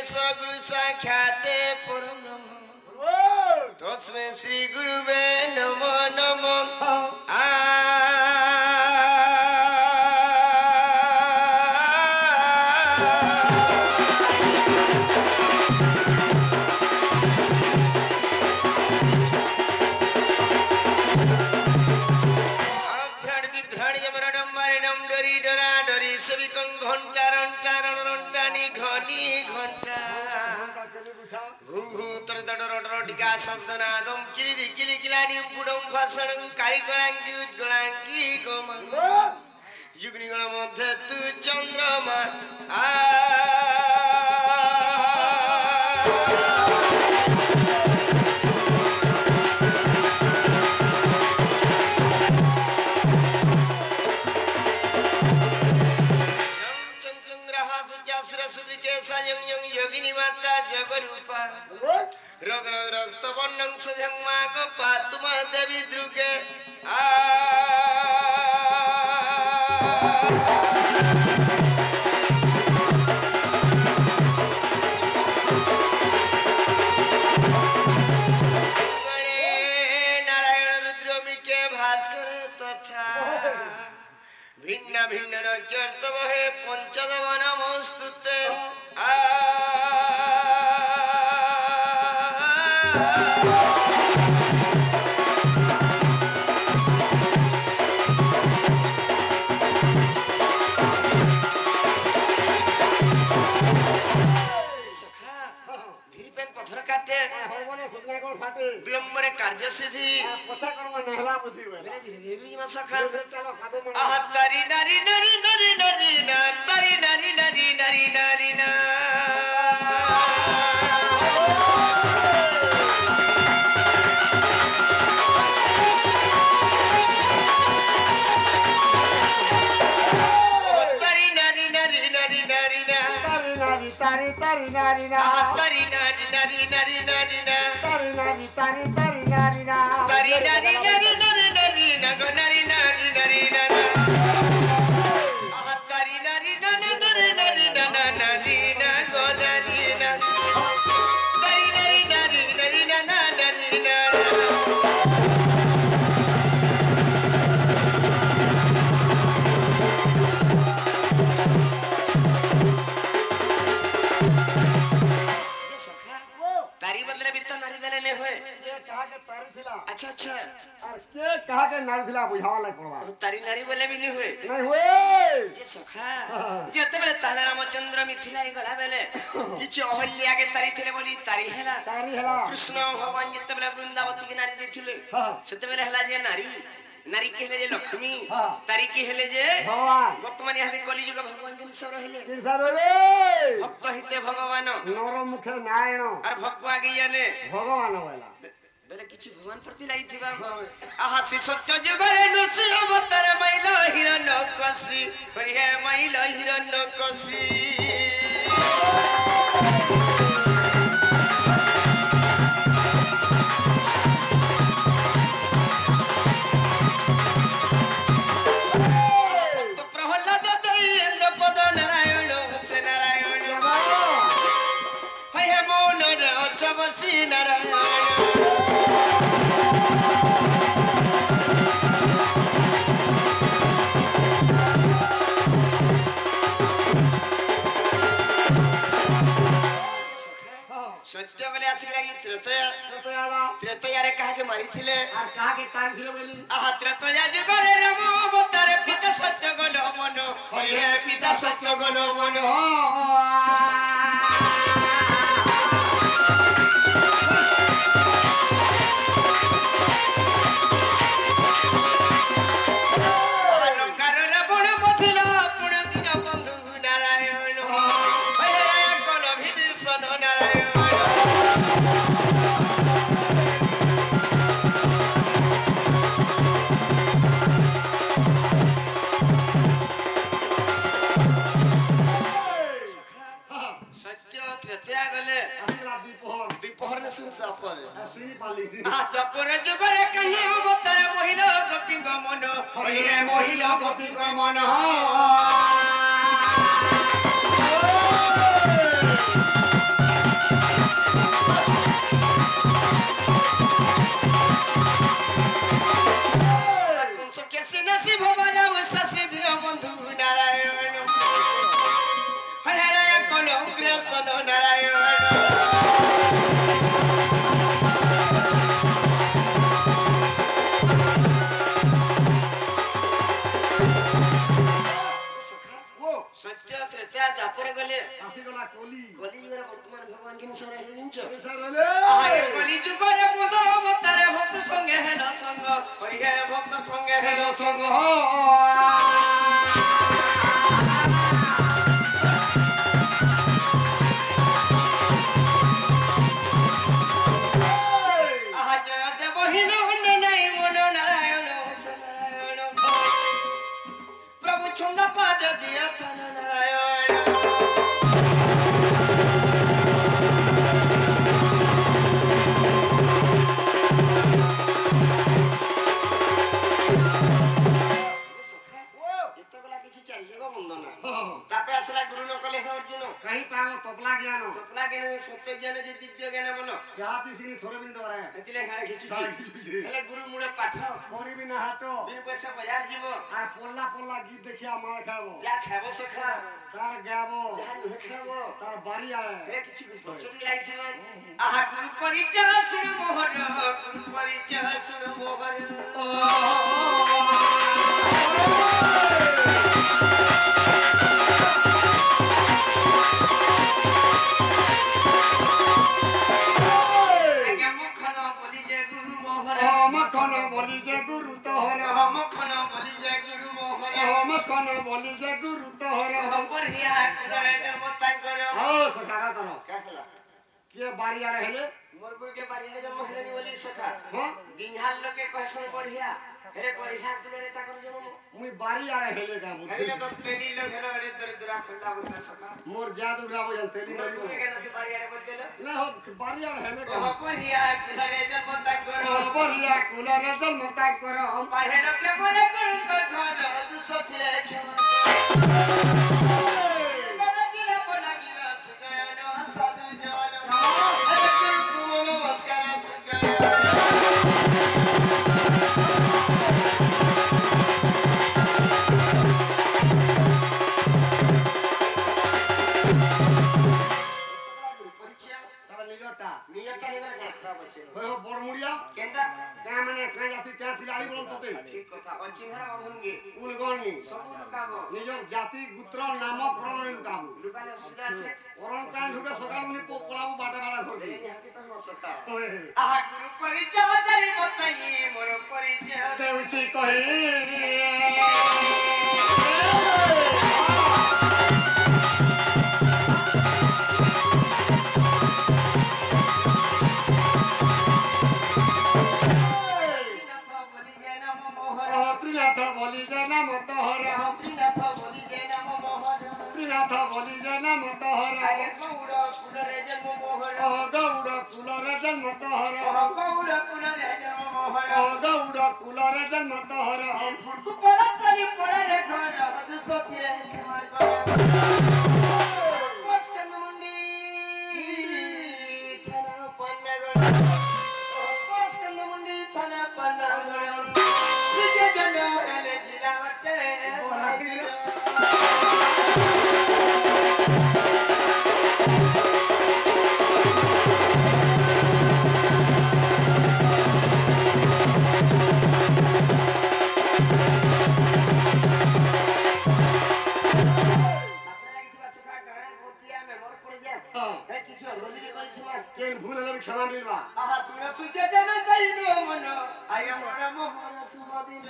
सगुरु साक्षाते परम ब्रह्म तस्मै श्री गुरुवे नमो नमो शब्दनादम किरी किरी किलानी पुडम भाषणं कालिकलांगी उद्गलांगी गोमा युगनिगण मध्य तु चंद्रमा योगिनी माता जगरूपा रग रग रक्त वर्णं सजंगमा गोपा तुम देवी दुर्गे नारायण रुद्रमिके भास्कर तथा भिन्न भिन्न नर्तव हे पंचदेव नमोस्तुते विलंबरे कार्य सिद्धि तरी नारी नारी नारी नारी ना तरी नारी नारी नारी नारी ना तारी तारी नारी ना तारी नारी नारी नारी नारी ना तारी नारी तारी तारी नारी ना तारी नारी नारी नारी नारी ना गो नारी नारी नारी ना तारी नारी नारी नारी नारी ना नारी ना गो नारी ना तारी नारी नारी नारी ना नारी ना अच्छा अच्छा और के कहा के नारी थिला बुझावा लाई पड़वा तारी नारी बोले भी नहीं हुए जे सखा जेते बेले तारा रामचंद्र मिथिला गला बेले किछ अहल्या के तारी थिले बोली तारी हैला कृष्ण भगवान जेते बेले वृंदावती के नारी देखिले सेते बेले हैला जे नारी नारी के हेले जे लक्ष्मी तारी के हेले जे भगवान वर्तमान यहां कलियुग भगवान के सब रहले भक्त हिते भगवान नर मुखे नारायण और भगवा गयाने भगवान होला बेले किछि भगवान प्रति लाई थिबा आहा से सत्य जुगरे नृसिंह अवतार मैल हिरण्यकशी हरि हे मैल हिरण्यकशी प्रहलाद दैन्द्र पद नारायण से नारायण हरि हे मौन अचबसी नारायण सत्य गले आसी लागी त्रेतया रे कहा के मारी थिले और कहा के तारी थिले बोली आहा त्रेतया जुगरे राम अवतार पिता सत्य गण मन हरि हे पिता सत्य गण मन अलंकार रावण बधिला पुण दिन बंधु नारायण हरि हे गण विभीषण नारायण तापर जुगरे कन्या अवतार महिला गोपी मन हरिहे महिला गोपी मन दर्शन नारायण सत्य त्रेता दापर गले ଆସିଗଲା କଲି कलियुग वर्तमान भगवान के निशान है जिंचो रे आए कलियुग रे पद अवतारे भक्त संगे है न संग करिए भक्त संगे है न संग आज देव ही न नहीं मन नारायण नारायण प्रभु छंदा पाद दिया था नारायण गुरु न कले अर्जुन कहीं पाव तबला ज्ञान तपला ज्ञान सत्य ज्ञान जे दिव्य ज्ञान बोल चा पिसिनी थोरे बिन दवरा एतिले खाने खिचुची हेले गुरु मुळे पाठ कोणी बिना हाटो दिन पैसा बाजार जीव আর পল্লা পল্লা গীত দেখিয়া মার খাবো যা খাবো সখা তার গাবো যা নুহে খাবো তার বাড়ি আয় हे किछि बचन लागिथिबा आहा गुरु परिचय सुन मोहर गुरु परिचय सुन मोहर মখন বলি যে গুরু তোহর মখন বলি যে গুরু মোহর মখন বলি যে গুরু তোহর বঢ়িয়া করে জন্ম তাঙ্কর ও সকারা তর কাকলা কে বাড়ি আড়ে হেলে मोर गुरु के बारी जन्म हेलेनी बोली सखा हां बिहार लोग के कहसन बढ़िया हेरे बढ़िया गुरे ताकर जन्म मुई बाड़ी आड़े हेले का हेले तो तेली लोग हेलो हेरे दरिद्रा फंडा बोल सखा मोर जादू राव जन तेली मोर मरी गुरु के नसे बारी आड़े बोल देला ना हो बाड़ी आड़े हेले का ओ बढ़िया गुरे जन्म ताकर बढ़िया कुलरे जन्म ता कर हम पाहे लोग मोरे गुरु का घर तू सथिले क्षमा जिला बोला गिरा सुगनो साधु जवान हेरे गुरु तुम नमस्कार सुगनो नियटा निगरा खराब আছে होय हो बड़मुड़िया केंदा का माने का जाति का पिलाड़ी बोलन तते ठीक কথা অচিনহারা অভঙ্গে उलगणनी সব লুকাবো নিজর জাতি গোত্র নাম প্রণয় লুকাবো লুকালে অসুবিধা আছে অরণ কান ঢুকে সকাল মুনি পোকলাবো বাটা বাটা ধরবি এই হাতে তো নসতা होय আহা গুরু পরিচয় জানি মতাই মোর পরিচয় দেউছি কহি ত্রিনাথ বলি যে নাম তোহর ত্রিনাথ বলি যে নাম মোহর ত্রিনাথ বলি যে নাম তোহর আগে গৌড় কুলরে জন্ম মোহর গৌড় কুলরে জন্ম তোহর গৌড় কুলরে জন্ম মোহর গৌড় কুলরে জন্ম তোহর ফুরকু পড়া তরি পড়া রে ঘর বধু সথিরে ক্ষমা কর পচকন মুন্ডি থানা পন্নগর পচকন মুন্ডি থানা পন্নগর সুজে জন হেলে জিরামতে বড় গিরা কেন ভুল হলে ক্ষমা মিলবা আহা সুনা সুজে জন যাইনো মন আয় মোর মোহর সুমদিন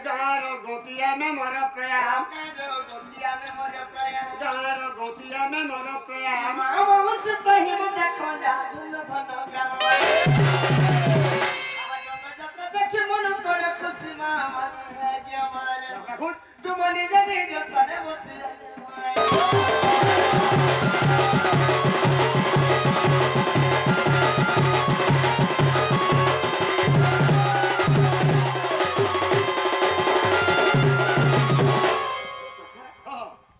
গার গতিয়া মে মর প্রয়াম গার গতিয়া মে মর প্রয়াম দেখি মন করে খুশি মা খুদ তুমি নিজে নিজ স্থানে বসি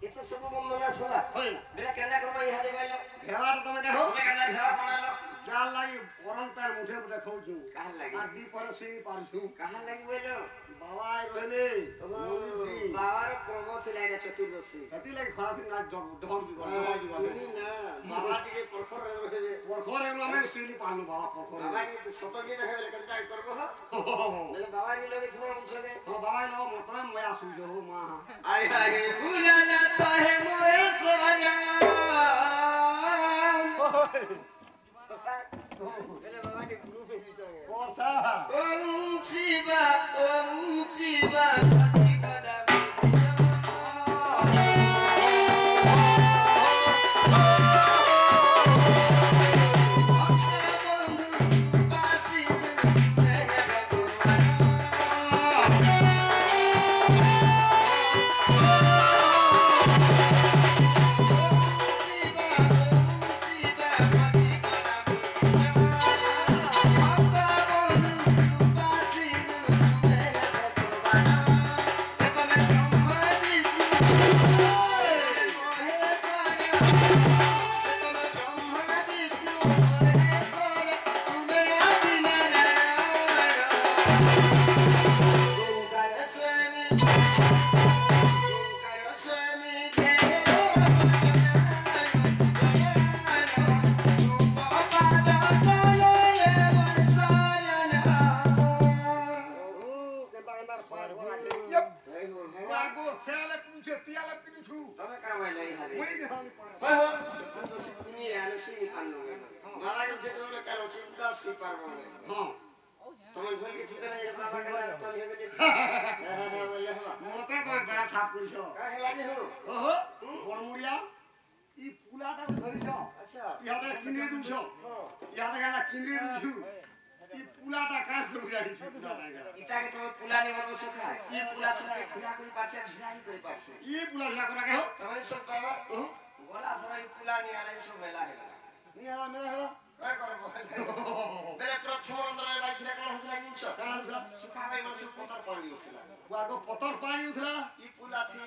ଏତେ ସବୁ ମନା ଶୁଣା ହଇ ବେଲେ କେନ୍ତା କମ ଇହା ଦେବେଲ ହେବାଟା ତମେ କହ ତମେ କେନ୍ତା ଭେଳା ବନାଲ ଯାର ଲାଗି ପରମ ପ୍ୟାର ମୁଠେ ମୁଠେ ଖାଉଛୁ କାହା ଲାଗି আর দি পরে শুনি পারছু କାହା ଲାଗି ବୋଇଲ বাবা রইলে ବାବାର ପର୍ବ ଥିଲା ଏଇଟା ଚତୁର୍ଦଶୀ ସେତି ଲାଗି খরা দিন আজ ঢল কি করে শুনি ନା ବାବା ଟିକେ ପରଖର ରହିବେ পরখরে আমি শুনি পালু বাবা পরখরে ବାବା ଟିକେ ସତ କି ଦେଖେବେ କେନ୍ତା করব ବେଲେ ବାବା ରି ଲগে ଥିବ মুছলে ও বাবা লো মতমে মই আসু জো মা আরে আরে ভুলা না চাহে মোরে সোনা বেলে বাবা কে গ্রুপ এ দিছ কোসা ওম শিবা পতি গলা মতে কই বড় থাপ করিছ ওহো বড়মুড়িয়া ই পুলাটা ধরিছ আচ্ছা ইয়াতে কিনে দুছ ইয়াতে গানা কিনে দুছু ই পুলাটা কাজ করু যাইছ পুলাটা ইতাকে তুমি পুলা নেবার বসখা ই পুলা সবে খুলা কই পাছে ঝুলাই কই পাছে ই পুলা ঝা করা কে তুমি সব বাবা গোলা সবাই পুলা নি আলাই সব মেলা হেলা নি আলা মেলা হেলা काय करबो बेले प्रथम रंधरे बाइथिला कोन हतला जिंछ काल सा सुखा गई मन सब पतर पानी उठला वागो पतर पानी उठला ई पुला थी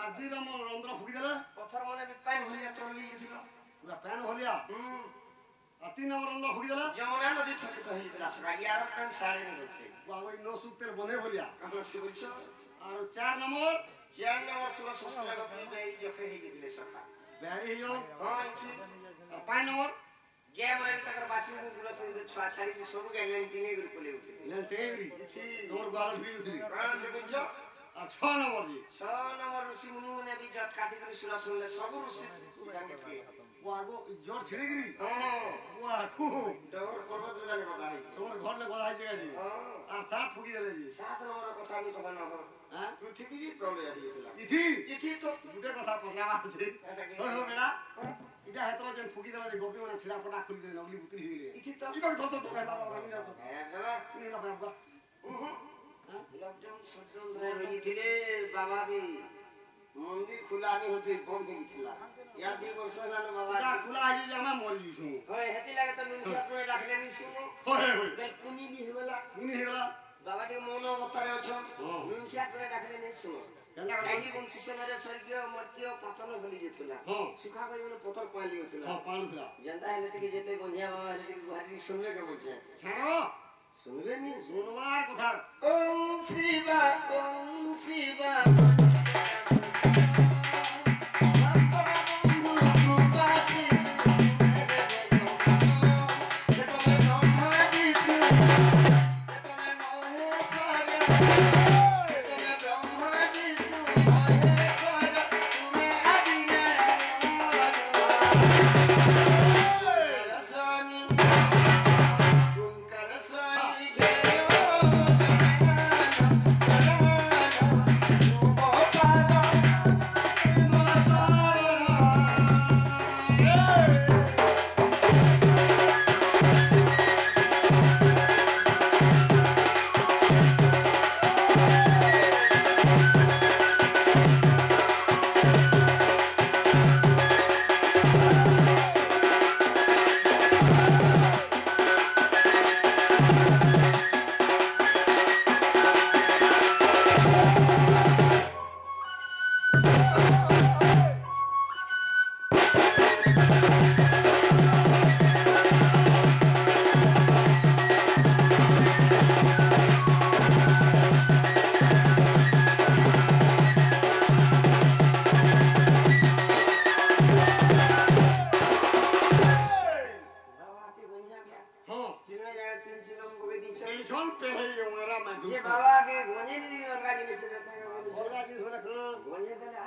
আর দি রম রন্ধ্র ফুকি দেলা पत्थर मने भी पानी होलिया तोली उठला পুরা প্যান হলিয়া আর 3 নম্বর রন্ধ্র ফুকি দেলা यमुना नदी थके तो हिला सका यार पेन साड़े नहीं होते वागो नो सुक्तेर বনে হলিয়া कहना से बुझो আর 4 নম্বর 4 नंबर सुबह सुस्ते को पी गई जो फे ही दिले सका ব্যারি হিও हां इथि আর 5 নম্বর गे मरे तकर बासी में गुलो से छुआ छाड़ी से सब गे टिने ग्रुप ले उठे লেন টেগরি इथि তোর গাল ঢুকি উঠলি कहना से बुझो আর 6 নম্বর জি 6 नंबर ऋषि मुनि ने भी जट काटी कर सुला सुनले सब ऋषि जाके के वागो জোর ছিড়ে গরি हां ওয়াকু डोर पर्वत में जाने কথা है তোর ঘর লে গদাই জায়গা জি আর 7 ফুকি দেলে জি 7 नंबर কথা নি কথা না हो হ্যাঁ पृथ्वी जी प्रलय दिएଥିଲା ইথি इथि तो গুটে কথা পছলাবা আছে এটা কি হো বেড়া এটা হেতরা যেন ফুকি দেলা যে গোপি মানে ছিড়া পটা খুলি দেলে নগলি বুতরি হিলে इथि तो কি ধর ধর ধর লাগা রানি যাও ए बाबा নি না বাবা लॉकडाउन सजन रे रहिथिले बाबा भी मंदिर खुला नहीं होती बंद ହେଇଥିଲା या 2 वर्ष ना बाबा এটা খোলা আই যে আমা মরি দিছু होय हेती लागे त निखा को राखले नि सुनो होय होय बेल पुनी भी होला উনি হেলা बाबा के मन बतारे अछ निखा को राखले नि सुनो কেলা एही बंशी समाज स्वर्गीय मर्त्य पतन होली जेतला हां सुखा गई मन पत्थर पाली होतला हां पालुला जनता हेले टिके जेते बंधिया बाबा हेले टिके गुहारी सुनले के बोलछे ছাড়ো सुनबे नि শুনবার কথা ओम शिवा Oh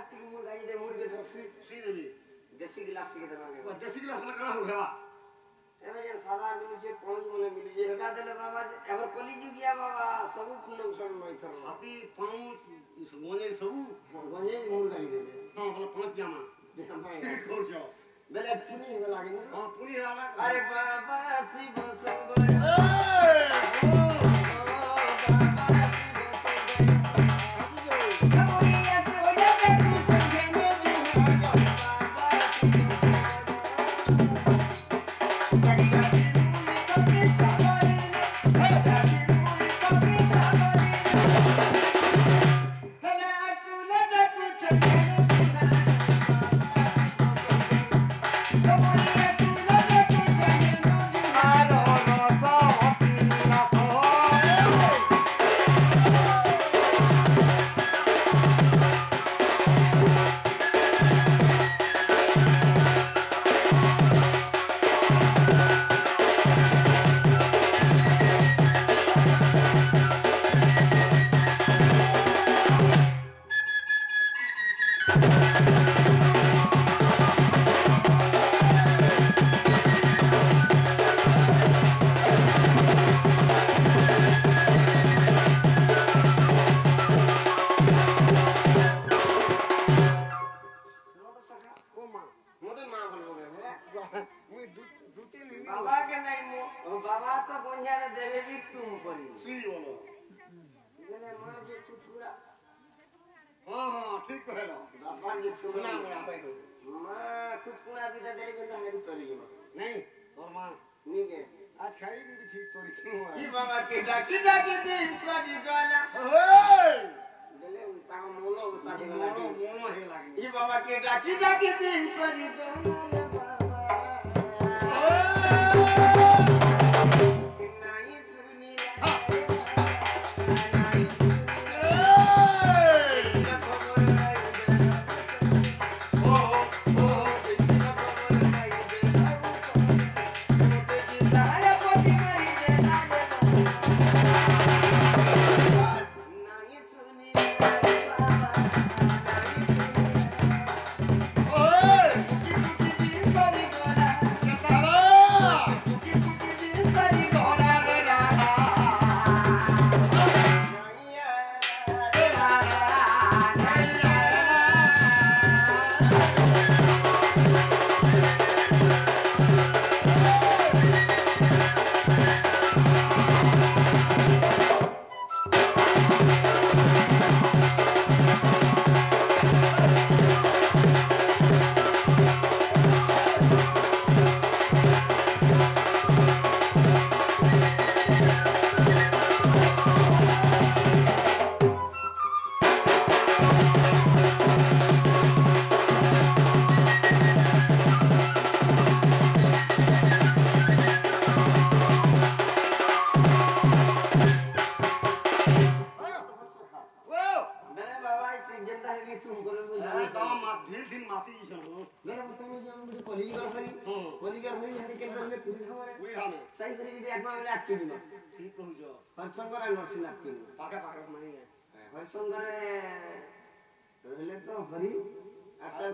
ଟିକେ ମୁଁ ଗାଈ ଦେ ମୁଡିକେ ଧରସି ସୁଇ ଦେବି ଦେଶୀ ଗିଲାସ ଟିକେ ଦେବା ଦେଶୀ ଗିଲାସ ମାନେ କାଣା ହଉ ହେବା ଏବେ ଯେନ୍ ସାଧା ମିଳୁଛେ ପଣଜ ମାନେ ମିଳୁଛେ ସେଟା ଦେଲେ ବାବା ଏবার କଲି ଯୁଗିଆ ବାବା ସବୁ ନଉସନ୍ ନଇଥର ହାତୀ ପାଉ ଗଞ୍ଜେଇ ସବୁ ଗଞ୍ଜେଇ ମୁଡ ଗାଈ ଦେଲେ ହଁ ଭଲ ପଣଜ ଜାମା ଠିକ କହୁଛ ବେଲେ ପୁଣି ଲାଗି ନା ହଁ ପୁଣି ହେଲା ଆରେ ବାବା ଶିବ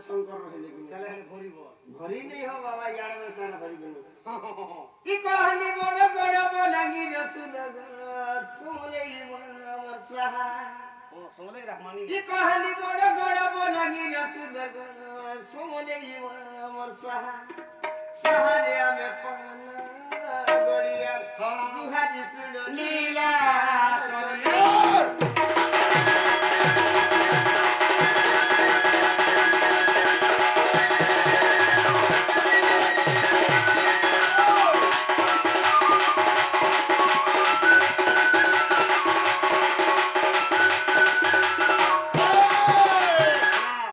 ସଙ୍ଗ भरी नहीं हो बाबा यार में सारा भरी गनो की कहानी बड़ बड़ बोलागी रसुदग सोले अमर सहा ओ सोले रहमानी की कहानी बड़ बड़ बोलागी रसुदग सोले अमर सहा सहा